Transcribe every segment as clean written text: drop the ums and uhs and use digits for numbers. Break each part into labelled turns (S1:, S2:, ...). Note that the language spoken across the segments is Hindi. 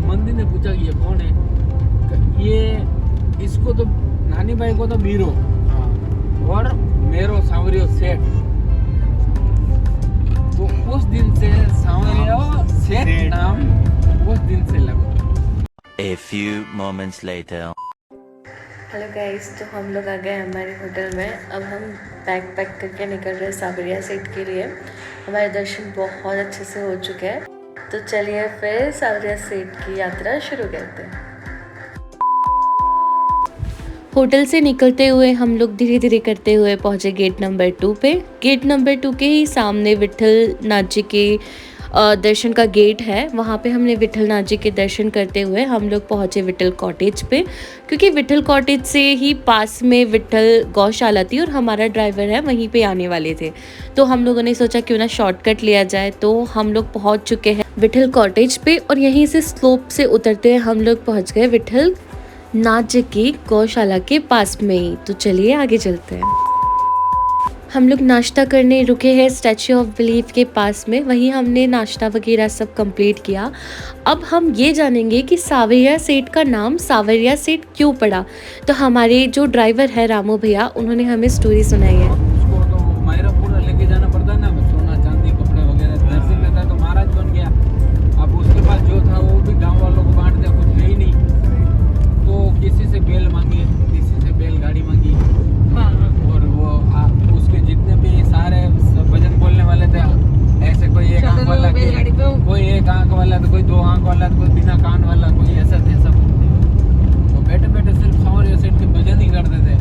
S1: मंदिर ने पूछा कि ये कौन है, ये इसको तो नानी भाई को तो बीरो और मेरो सांवरियो सेठ। तो उस दिन से सांवरियो सेठ नाम उस दिन से लगा।
S2: A few moments later.
S3: Hello guys, तो हम लोग आ गए हमारे होटल में। अब हम बैग पैक करके निकल रहे हैं सावरिया सेठ के लिए। हमारे दर्शन बहुत अच्छे से हो चुके हैं, तो चलिए फिर सावरिया सेठ की यात्रा शुरू करते हैं। होटल से निकलते हुए हम लोग धीरे धीरे करते हुए पहुँचे गेट नंबर 2 पे। गेट नंबर 2 के ही सामने विठल नाथ जी के दर्शन का गेट है। वहाँ पे हमने विठल नाथ जी के दर्शन करते हुए हम लोग पहुँचे विठल कॉटेज पे, क्योंकि विठल कॉटेज से ही पास में विठल गौशाला थी और हमारा ड्राइवर है वहीं पे आने वाले थे। तो हम लोगों ने सोचा क्यों ना शॉर्टकट लिया जाए। तो हम लोग पहुँच चुके हैं विठल कॉटेज पे और यहीं से स्लोप से उतरते हुए हम लोग पहुँच गए विठल नाथ जी की गौशाला के पास में ही। तो चलिए आगे चलते हैं। हम लोग नाश्ता करने रुके हैं स्टैच्यू ऑफ बिलीफ के पास में। वहीं हमने नाश्ता वगैरह सब कंप्लीट किया। अब हम ये जानेंगे कि सावरिया सेठ का नाम सावरिया सेठ क्यों पड़ा। तो हमारे जो ड्राइवर है रामू भैया, उन्होंने हमें स्टोरी सुनाई है।
S1: उसको तो मायरा पूरा लेके जाना पड़ता है ना, सोना चांदी कपड़े वगैरह। नरसिंह मेहता तो महाराज बन गया। अब उसके बाद जो था वो भी गाँव वालों को बांट दिया, कुछ है ही नहीं। तो किसी से बेल मांगी, किसी से बैलगाड़ी मांगी, और वो उसके जितने भी सारे भजन बोलने वाले थे, ऐसे कोई एक आंख वाला, कोई एक आंख वाला, तो कोई दो आंख वाला, तो कोई बिना कान वाला, कोई ऐसा थे सब। तो बैठे बैठे सिर्फ सांवरिया सेठ के भजन ही करते थे।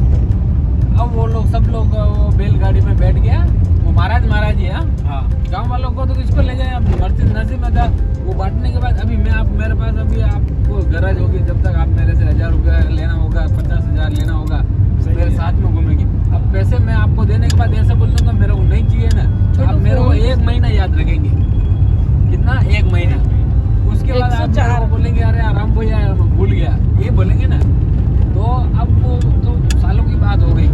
S1: अब वो लोग सब लोग वो बैलगाड़ी में बैठ गया। वो महाराज जी, हाँ, गाँव वालों को तो किसको ले जाए। अब नरसिंह मेहता वो बांटने के बाद अभी मैं आप मेरे पास अभी आपको गरज होगी, जब तक आप मेरे से 1000 रुपया लेना होगा, 50,000 लेना होगा, मेरे साथ में घूमेगी। अब पैसे मैं आपको देने के बाद ऐसा बोल दूंगा मेरे को नहीं चाहिए ना, आप मेरे को 1 महीना याद रखेंगे। कितना? 1 महीना। उसके बाद आप मेरे को बोलेंगे अरे आराम भैया भूल गया, ये बोलेंगे ना। तो अब वो तो सालों की बात हो गई।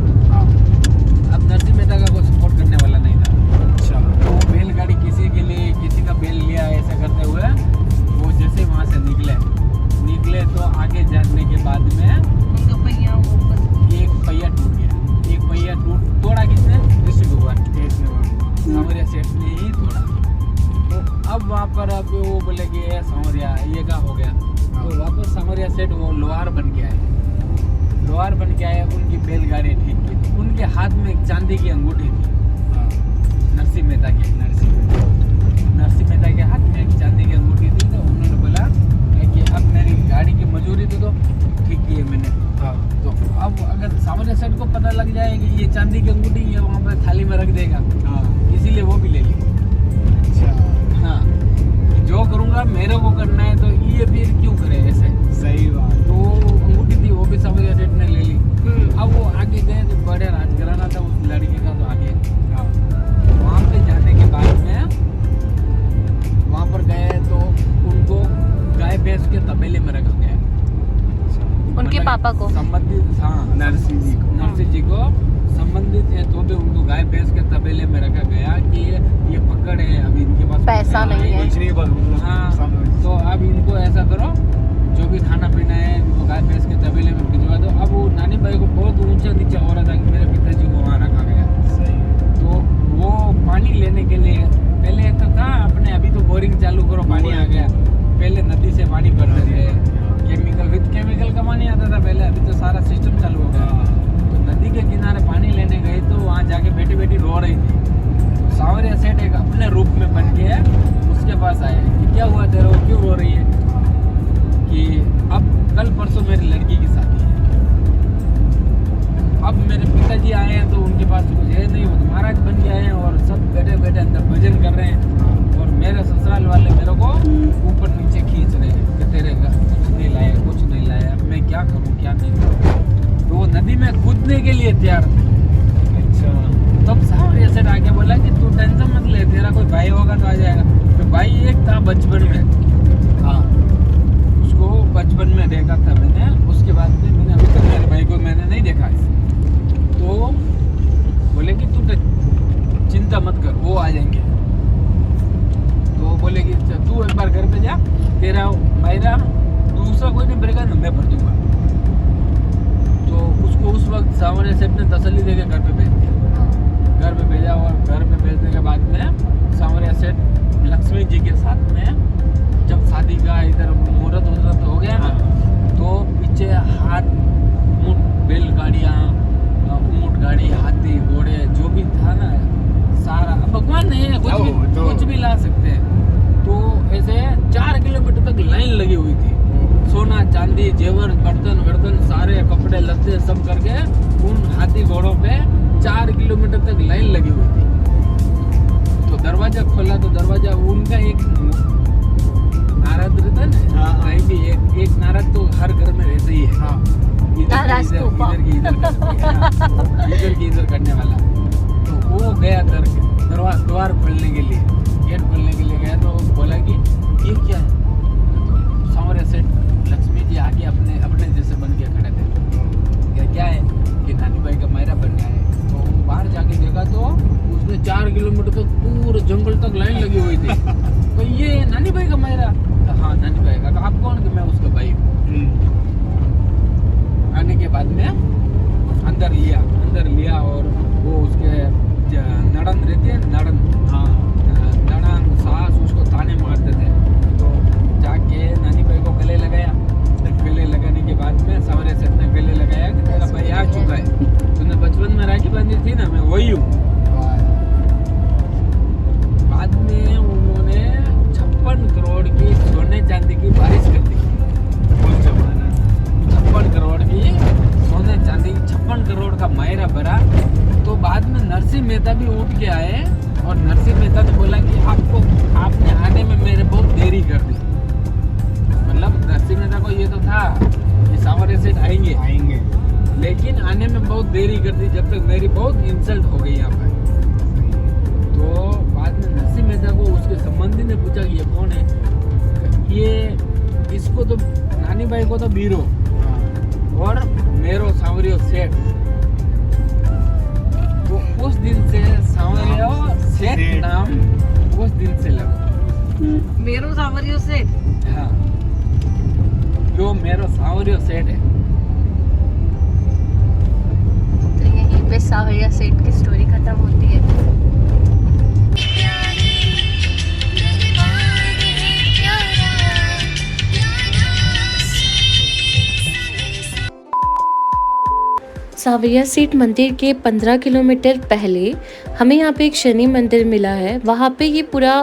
S1: अब नरसिंह मेहता का कोई सपोर्ट करने वाला नहीं था। अच्छा, तो बैलगाड़ी किसी के लिए किसी का बैल लिया, ऐसा करते हुए वो जैसे वहाँ से निकले तो आगे जाने के बाद में एक पहिया टूट गया। एक पहिया तोड़ा किसने? ऋषि भगवान सांवरिया सेठ ने ही तोड़ा। तो अब वहाँ पर अब वो बोले कि ये सांवरिया ये क्या हो गया। तो वापस सांवरिया सेठ वो लोहार बन के आए। उनकी बैलगाड़ी ठीक की। तो उनके हाथ में एक चांदी की अंगूठी थी, नरसिंह मेहता के हाथ में एक चांदी की अंगूठी थी। तो उन्होंने बोला कि अब मेरी गाड़ी की मजूरी तो ठीक की है मैंने। तो अब अगर सांवरिया सेठ को पता लग जाए कि ये चांदी की अंगूठी ये वहाँ पर थाली में रख देगा, इसीलिए वो भी ले ली। अच्छा, हाँ, जो करूँगा मेरे को करना है, तो ये फिर क्यों करे ऐसे। सही बात। तो अंगूठी थी वो भी सांवरिया सेठ ने ले ली। अब वो आगे गए तो बड़े राजघराना था उस लड़के का। तो आगे वहाँ पे जाने के बाद में वहाँ पर गए तो उनको गाय भैंस के तबेले में रखा गया।
S3: उनके पापा को
S1: संबंधित, हाँ, नरसिंह जी को संबंधित है, तो भी उनको गाय भैंस के तबेले में रखा गया कि ये पकड़ है, अभी इनके पास
S3: पैसा नहीं है,
S1: कुछ नहीं। हाँ, तो अब इनको ऐसा करो, जो भी खाना पीना है इनको गाय भैंस के तबेले में भिजवा दो। अब वो नानी भाई को बहुत ऊंचा नीचा हो रहा था कि मेरे पिताजी को वहाँ रखा गया। तो वो पानी लेने के लिए पहले तो था अपने, अभी तो बोरिंग चालू करो पानी आ गया। पहले नदी से पानी भरते थे, केमिकल का पानी आता था पहले, अभी तो सारा सिस्टम चालू हो गया। तो नदी के किनारे पानी लेने गई तो वहाँ जाके बैठी बैठी रो रही थी। तो सांवरिया सेठ एक अपने रूप में बन के उसके पास आए कि क्या हुआ तेरे को, क्यों रो रही है। कि अब कल परसों मेरी लड़की की शादी है, अब मेरे पिताजी आए हैं तो उनके पास कुछ है नहीं, वो महाराज बन के आए हैं और सब बैठे बैठे अंदर भजन कर रहे हैं। और मेरे ससुराल वाले मेरे को ऊपर नीचे खींच रहे हैं कि तेरे घर कुछ नहीं लाया, मैं क्या करूं क्या नहीं करूं। तो वो नदी में कूदने के लिए तैयार। अच्छा, तब सांवरिया सेठ आके बोला कि तू टेंशन मत ले, तेरा कोई भाई होगा तो आ जाएगा। तो भाई एक था बचपन में, हाँ, उसको बचपन में देखा था मैंने। उसके बाद में मैंने अभी तक मेरे भाई को मैंने नहीं देखा है। तो बोले कि तू चिंता मत कर, वो आ जाएंगे। तो बोले कि तू एक बार घर पे जा, तेरा मायरा दूसरा कोई नहीं भरेगा ना, मैं भर दूंगा। तो उसको उस वक्त सांवरिया सेठ ने तसल्ली देके घर पे भेज दिया। घर पे भेजा और घर पे भेजने के बाद में सांवरिया सेठ लक्ष्मी जी के साथ में जब शादी का इधर मुहूर्त उहूर्त हो गया ना, तो पीछे हाथ ऊँट बैलगाड़ियाँ, ऊँट गाड़ी, हाथी, घोड़े जो भी था ना सारा, भगवान ने कुछ भी ला सकते हैं। तो ऐसे 4 किलोमीटर तक लाइन लगी हुई थी, सोना चांदी जेवर बर्तन वर्तन सारे कपड़े लत्ते सब करके उन हाथी घोड़ों पे 4 किलोमीटर तक लाइन लगी हुई थी। तो दरवाजा खोला तो दरवाजा उनका एक नारद रहता ना, कहीं भी एक नारद तो हर घर में रहता ही है। इधर की इधर करने वाला। तो वो गया द्वार खोलने के लिए, गेट खोलने के लिए गया। तो बोला कि ये क्या है? तो सांवरिया सेठ लक्ष्मी जी आगे अपने जैसे बन के खड़े थे। क्या है कि नानी भाई का मायरा बन गया है। तो वो बाहर जाके देखा तो उसने 4 किलोमीटर तक पूरे जंगल तक लाइन लगी हुई थी। तो ये नानी भाई का मायरा? हाँ नानी भाई का। तो आप कौन? कि मैं उसका भाई हूँ। आने के बाद में अंदर लिया और वो उसके नड़न रहती है, नड़न सास उसको ताने मारते थे। तो जाके नानी भाई को गले लगाया। गले लगाने के बाद में सांवरिया सेठ ने गले लगाया कि तेरा भाई आ चुका है, तूने बचपन में राखी बांधी थी ना, मैं वही हूँ। बाद में उन्होंने 56 करोड़ की सोने चांदी की बारिश कर दी। 56 करोड़ की सोने चांदी, 56 करोड़ का मायरा भरा। तो बाद में नरसिंह मेहता भी उठ के आए और नरसिंह मेहता ने बोला कि आपने आने में मेरे बहुत देरी कर दी। मतलब नरसिंह मेहता को ये तो था कि सांवरिया सेठ आएंगे, लेकिन आने में बहुत देरी कर दी, जब तक मेरी बहुत इंसल्ट हो गई यहाँ पर। तो बाद में नरसिंह मेहता को उसके संबंधी ने पूछा कि ये कौन है? ये इसको तो नानी भाई को तो बीरो और मेरो सांवरिया सेठ। तो उस दिन से सांवरिया सेठ नाम उस दिन से लगा।
S3: मेरो सांवरिया सेठ।
S1: हाँ, जो मेरो सांवरिया सेठ है।
S3: तो यहीं पे सांवरिया सेठ की स्टोरी खत्म होती है। सांवरिया सेठ मंदिर के 15 किलोमीटर पहले हमें यहाँ पे एक शनि मंदिर मिला है। वहाँ पे ये पूरा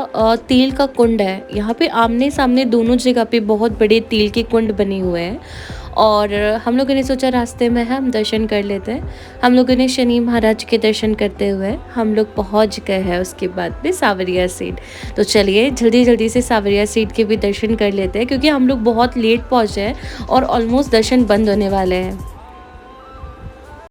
S3: तेल का कुंड है। यहाँ पे आमने सामने दोनों जगह पे बहुत बड़े तेल के कुंड बने हुए हैं। और हम लोगों ने सोचा रास्ते में हम दर्शन कर लेते हैं। हम लोगों ने शनि महाराज के दर्शन करते हुए हम लोग पहुँच गए हैं उसके बाद में सांवरिया सेठ। तो चलिए जल्दी से सांवरिया सेठ के भी दर्शन कर लेते हैं, क्योंकि हम लोग बहुत लेट पहुँचे हैं और ऑलमोस्ट दर्शन बंद होने वाले हैं।